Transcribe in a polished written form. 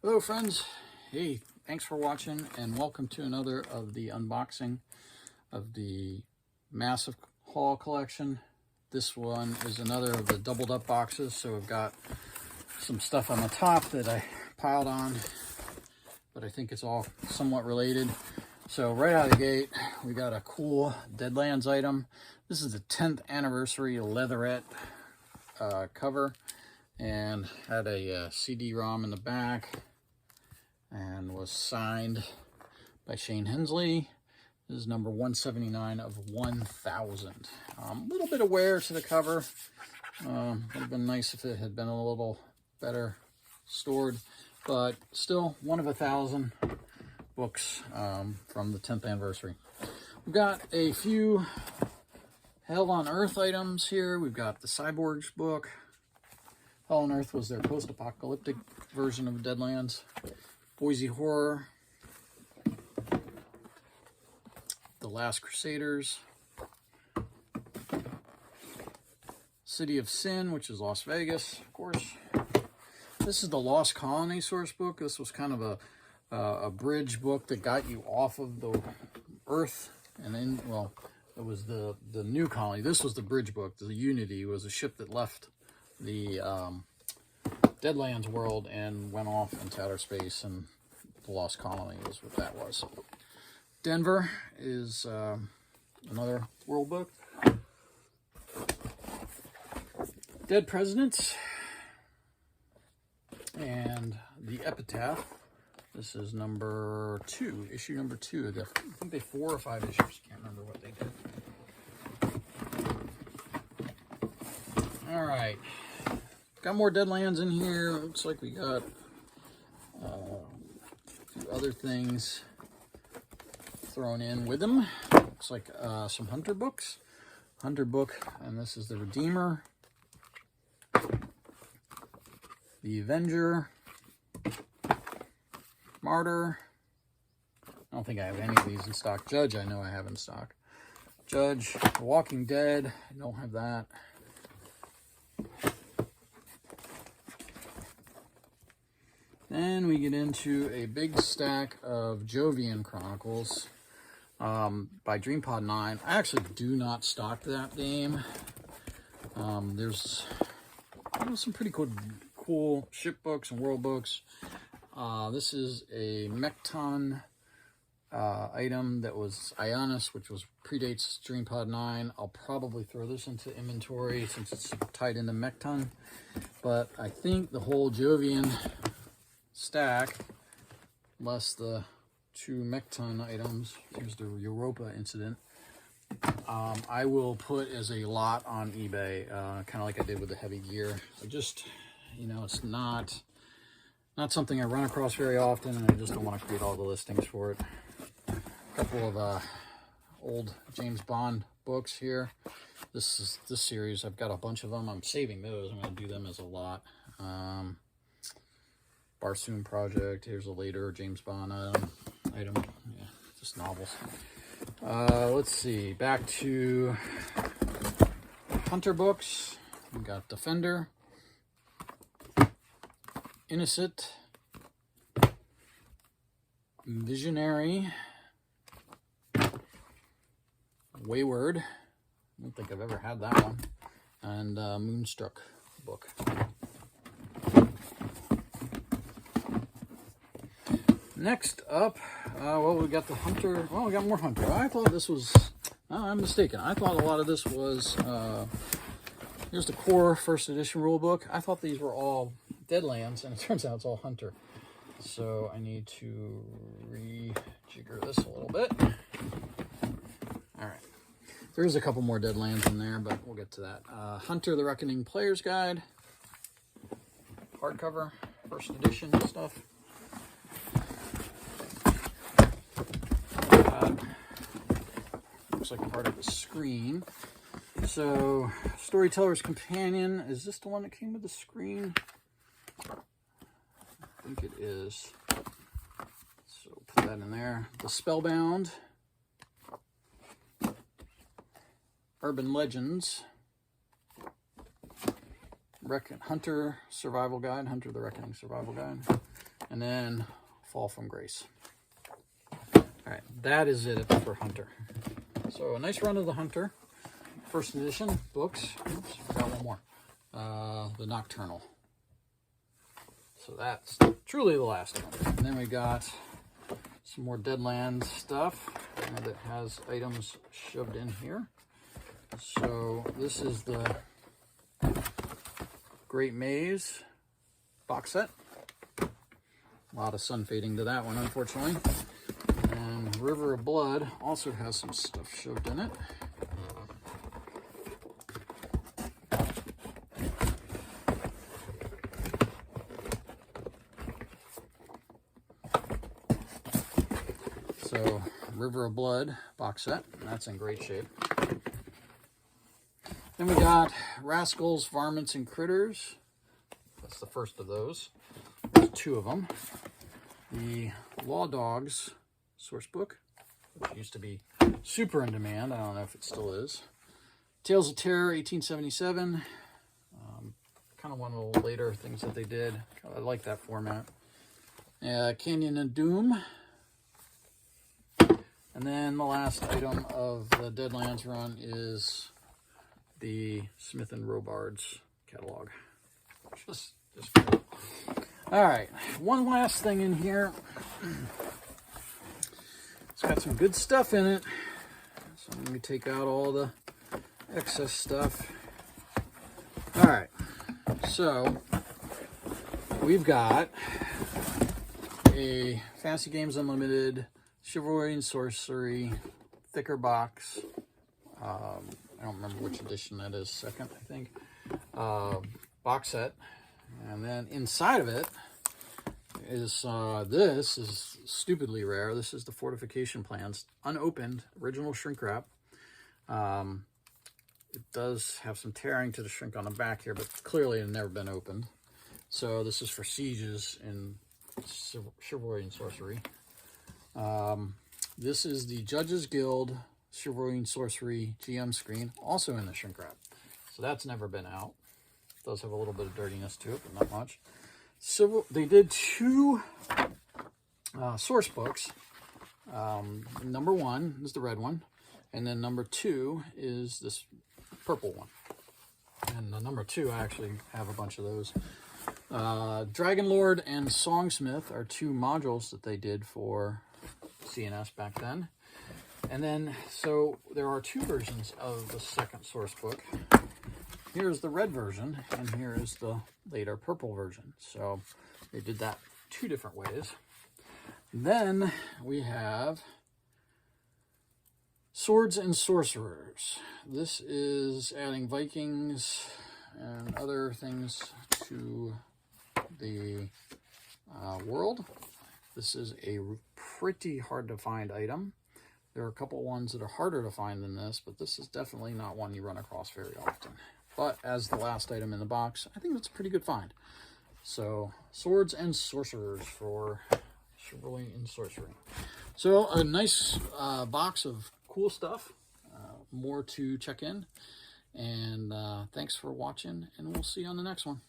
Hello friends, hey, thanks for watching and welcome to another of the unboxing of the massive haul collection. This one is another of the doubled up boxes, so we've got some stuff on the top that I piled on, but I think it's all somewhat related. So right out of the gate, we got a cool Deadlands item. This is the 10th anniversary leatherette cover, and had a CD-ROM in the back, and was signed by Shane Hensley. This is number 179 of 1000. A little bit of wear to the cover. Would have been nice if it had been a little better stored, but still one of 1,000 books from the 10th anniversary. We've got a few Hell on Earth items here. We've got the Cyborgs book. Hell on Earth was their post-apocalyptic version of Deadlands. Boise Horror, The Last Crusaders, City of Sin, which is Las Vegas, of course. This is the Lost Colony source book. This was kind of a bridge book that got you off of the Earth, and then, well, it was the new colony. This was the bridge book. The Unity was a ship that left the Deadlands world and went off into outer space, and the Lost Colony is what that was. Denver is another world book. Dead Presidents and the Epitaph. This is number 2, issue number 2. I think they 4 or 5 issues. Can't remember what they did. All right. Got more Deadlands in here. Looks like we got a few other things thrown in with them. Looks like some Hunter books. Hunter book, and this is the Redeemer, the Avenger, Martyr. I don't think I have any of these in stock. Judge, I know I have in stock. Judge, The Walking Dead, I don't have that. Then we get into a big stack of Jovian Chronicles by DreamPod 9. I actually do not stock that game. There's some pretty cool ship books and world books. This is a Mekton item that was Ionis, which predates DreamPod 9. I'll probably throw this into inventory since it's tied into Mekton. But I think the whole Jovian stack, less the 2 Mekton items, here's the Europa incident, I will put as a lot on eBay, kind of like I did with the heavy gear. So just, you know, it's not something I run across very often, and I just don't want to create all the listings for it. A couple of old James Bond books here. This series, I've got a bunch of them. I'm saving those. I'm going to do them as a lot. Barsoom Project. Here's a later James Bond item. Yeah, just novels. Let's see. Back to Hunter books. We got Defender, Innocent, Visionary, Wayward. I don't think I've ever had that one. And Moonstruck book. Next up, well, we got the Hunter. Well, we got more Hunter. I thought this was, I'm mistaken. I thought a lot of this was, here's the core first edition rule book. I thought these were all Deadlands, and it turns out it's all Hunter. So I need to rejigger this a little bit. All right. There's a couple more Deadlands in there, but we'll get to that. Hunter the Reckoning Player's Guide. Hardcover, first edition stuff. Looks like part of the screen. So, Storyteller's Companion. Is this the one that came with the screen? I think it is. So, put that in there. The Spellbound. Urban Legends. Hunter Survival Guide. Hunter the Reckoning Survival Guide. and then Fall from Grace. All right, that is it for Hunter. So a nice run of the Hunter. First edition books. Oops, forgot one more. The Nocturnal. So that's truly the last one. And then we got some more Deadlands stuff that has items shoved in here. So this is the Great Maze box set. A lot of sun fading to that one, unfortunately. And River of Blood also has some stuff shoved in it. So, River of Blood box set. That's in great shape. Then we got Rascals, Varmints, and Critters. That's the first of those. There's two of them. The Law Dogs source book, which used to be super in demand. I don't know if it still is. Tales of Terror, 1877. Kind of one of the later things that they did. I like that format. Canyon of Doom. And then the last item of the Deadlands run is the Smith & Robards catalog. Just cool. All right, one last thing in here. It's got some good stuff in it. So let me take out all the excess stuff. All right, so we've got a Fantasy Games Unlimited Chivalry and Sorcery thicker box. I don't remember which edition that is, second, I think. Box set. And then inside of it is, this is stupidly rare. This is the Fortification Plans, unopened, original shrink wrap. It does have some tearing to the shrink on the back here, but clearly it had never been opened. So this is for sieges in Chivalry and Sorcery. This is the Judges Guild Chivalry and Sorcery GM screen, also in the shrink wrap. So that's never been out. It does have a little bit of dirtiness to it, but not much. So they did two source books. Number one is the red one, and then number two is this purple one. And the number two, I actually have a bunch of those. Dragon Lord and Songsmith are two modules that they did for CNS back then. And then, so there are two versions of the second source book. Here's the red version, and here is the later purple version. So they did that two different ways. Then we have Swords and Sorcerers. This is adding Vikings and other things to the world. This is a pretty hard to find item. There are a couple ones that are harder to find than this, but this is definitely not one you run across very often. But as the last item in the box, I think that's a pretty good find. So, Swords and Sorcerers for Chivalry and Sorcery. So, a nice box of cool stuff. More to check in. And thanks for watching, and we'll see you on the next one.